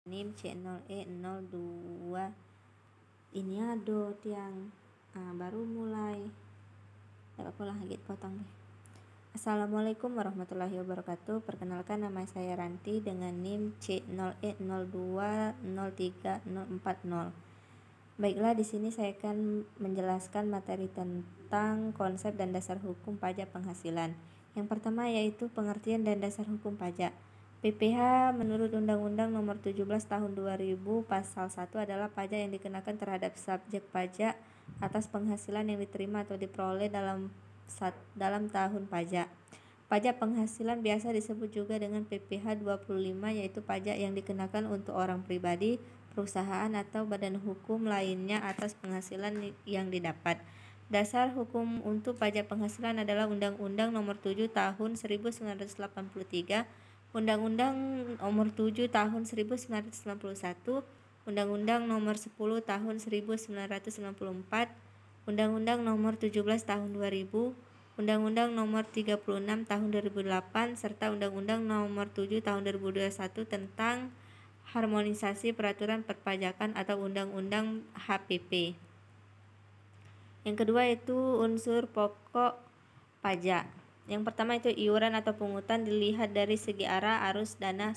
NIM C0E02 ini ado tiang baru mulai tak apa lah gitu potong deh. Assalamualaikum warahmatullahi wabarakatuh. Perkenalkan, nama saya Ranti dengan NIM C0E020340. Baiklah, di sini saya akan menjelaskan materi tentang konsep dan dasar hukum pajak penghasilan. Yang pertama yaitu pengertian dan dasar hukum pajak. PPh menurut Undang-Undang Nomor 17 Tahun 2000 Pasal 1 adalah pajak yang dikenakan terhadap subjek pajak atas penghasilan yang diterima atau diperoleh dalam tahun pajak. Pajak penghasilan biasa disebut juga dengan PPh 25, yaitu pajak yang dikenakan untuk orang pribadi, perusahaan atau badan hukum lainnya atas penghasilan yang didapat. Dasar hukum untuk pajak penghasilan adalah Undang-Undang Nomor 7 Tahun 1983, Undang-Undang Nomor 7 Tahun 1991, Undang-Undang Nomor 10 Tahun 1994, Undang-Undang Nomor 17 Tahun 2000, Undang-Undang Nomor 36 Tahun 2008, serta Undang-Undang Nomor 7 Tahun 2021 tentang harmonisasi peraturan perpajakan atau Undang-Undang HPP. Yang kedua itu unsur pokok pajak. Yang pertama itu iuran atau pungutan dilihat dari segi arah arus dana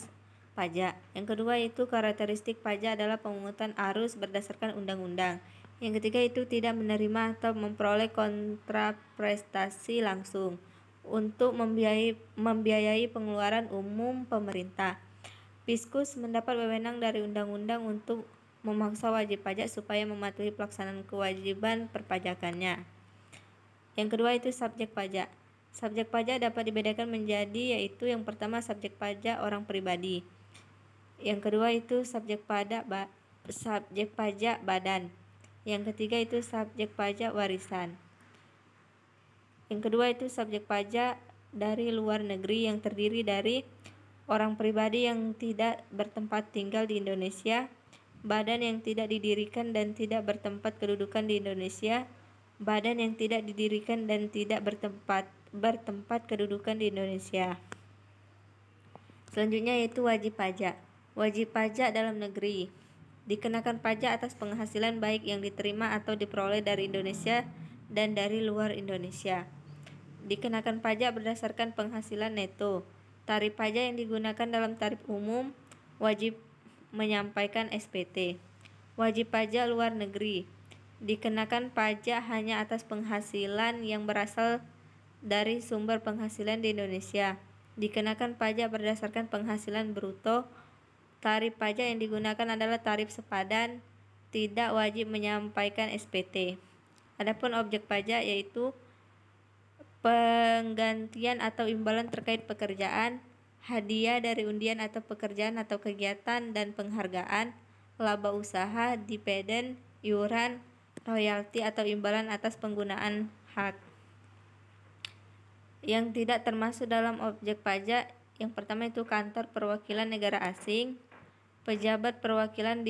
pajak. Yang kedua itu karakteristik pajak adalah pemungutan arus berdasarkan undang-undang. Yang ketiga itu tidak menerima atau memperoleh kontraprestasi langsung untuk membiayai pengeluaran umum pemerintah. Fiskus mendapat wewenang dari undang-undang untuk memaksa wajib pajak supaya mematuhi pelaksanaan kewajiban perpajakannya. Yang kedua itu subjek pajak. Subjek pajak dapat dibedakan menjadi yaitu yang pertama subjek pajak orang pribadi. Yang kedua itu subjek pajak badan. Yang ketiga itu subjek pajak warisan. Yang kedua itu subjek pajak dari luar negeri yang terdiri dari orang pribadi yang tidak bertempat tinggal di Indonesia, badan yang tidak didirikan dan tidak bertempat kedudukan di Indonesia, badan yang tidak didirikan dan tidak bertempat kedudukan di Indonesia. Selanjutnya yaitu wajib pajak. Wajib pajak dalam negeri dikenakan pajak atas penghasilan baik yang diterima atau diperoleh dari Indonesia dan dari luar Indonesia. Dikenakan pajak berdasarkan penghasilan neto. Tarif pajak yang digunakan dalam tarif umum, wajib menyampaikan SPT. Wajib pajak luar negeri dikenakan pajak hanya atas penghasilan yang berasal dari sumber penghasilan di Indonesia. Dikenakan pajak berdasarkan penghasilan bruto. Tarif pajak yang digunakan adalah tarif sepadan, tidak wajib menyampaikan SPT. Adapun objek pajak yaitu penggantian atau imbalan terkait pekerjaan, hadiah dari undian atau pekerjaan atau kegiatan dan penghargaan, laba usaha, dividen, iuran, royalti atau imbalan atas penggunaan hak. Yang tidak termasuk dalam objek pajak yang pertama itu kantor perwakilan negara asing, pejabat perwakilan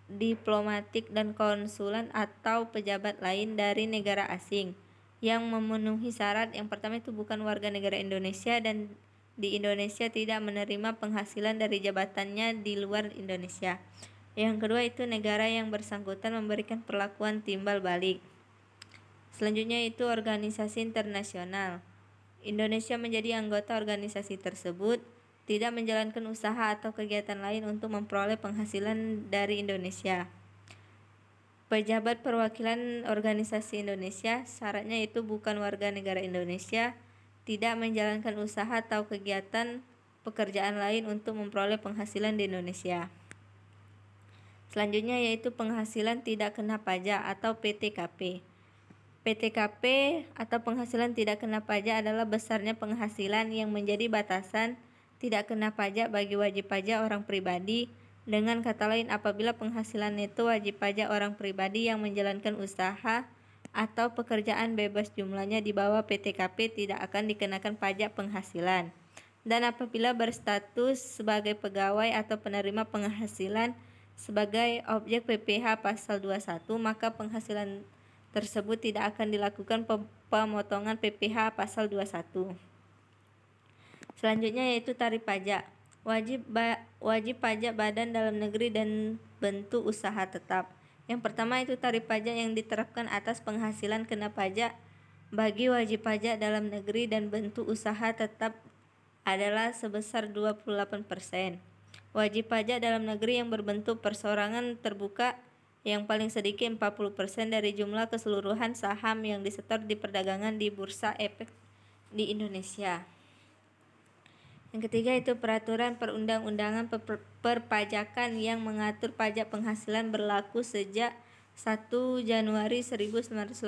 diplomatik dan konsulan atau pejabat lain dari negara asing yang memenuhi syarat. Yang pertama itu bukan warga negara Indonesia dan di Indonesia tidak menerima penghasilan dari jabatannya di luar Indonesia. Yang kedua itu negara yang bersangkutan memberikan perlakuan timbal balik. Selanjutnya itu organisasi internasional. Indonesia menjadi anggota organisasi tersebut, tidak menjalankan usaha atau kegiatan lain untuk memperoleh penghasilan dari Indonesia. Pejabat perwakilan organisasi Indonesia, syaratnya itu bukan warga negara Indonesia, tidak menjalankan usaha atau kegiatan pekerjaan lain untuk memperoleh penghasilan di Indonesia. Selanjutnya yaitu penghasilan tidak kena pajak atau PTKP. PTKP atau penghasilan tidak kena pajak adalah besarnya penghasilan yang menjadi batasan tidak kena pajak bagi wajib pajak orang pribadi. Dengan kata lain, apabila penghasilan neto wajib pajak orang pribadi yang menjalankan usaha atau pekerjaan bebas jumlahnya di bawah PTKP tidak akan dikenakan pajak penghasilan. Dan apabila berstatus sebagai pegawai atau penerima penghasilan sebagai objek PPh pasal 21, maka penghasilan tersebut tidak akan dilakukan pemotongan PPh pasal 21. Selanjutnya yaitu tarif pajak. wajib pajak badan dalam negeri dan bentuk usaha tetap. Yang pertama itu tarif pajak yang diterapkan atas penghasilan kena pajak bagi wajib pajak dalam negeri dan bentuk usaha tetap adalah sebesar 28%. Wajib pajak dalam negeri yang berbentuk perseorangan terbuka yang paling sedikit 40% dari jumlah keseluruhan saham yang disetor di perdagangan di Bursa Efek di Indonesia. Yang ketiga itu peraturan perundang-undangan perpajakan yang mengatur pajak penghasilan berlaku sejak 1 Januari 1984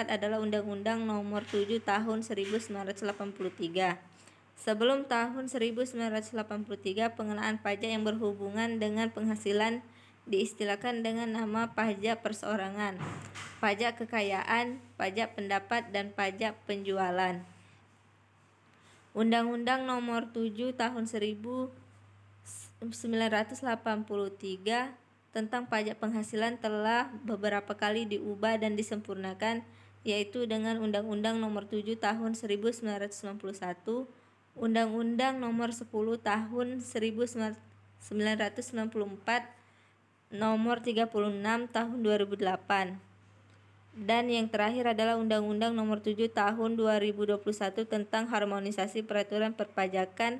adalah Undang-Undang Nomor 7 Tahun 1983. Sebelum tahun 1983, pengenaan pajak yang berhubungan dengan penghasilan diistilahkan dengan nama pajak perseorangan, pajak kekayaan, pajak pendapat, dan pajak penjualan. Undang-Undang Nomor 7 Tahun 1983 tentang pajak penghasilan telah beberapa kali diubah dan disempurnakan, yaitu dengan Undang-Undang Nomor 7 Tahun 1991, Undang-Undang Nomor 10 Tahun 1994, Nomor 36 Tahun 2008. Dan yang terakhir adalah Undang-Undang Nomor 7 Tahun 2021 tentang harmonisasi peraturan perpajakan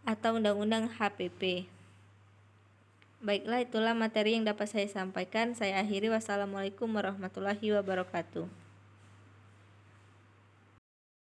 atau Undang-Undang HPP. Baiklah, itulah materi yang dapat saya sampaikan. Saya akhiri. Wassalamualaikum warahmatullahi wabarakatuh.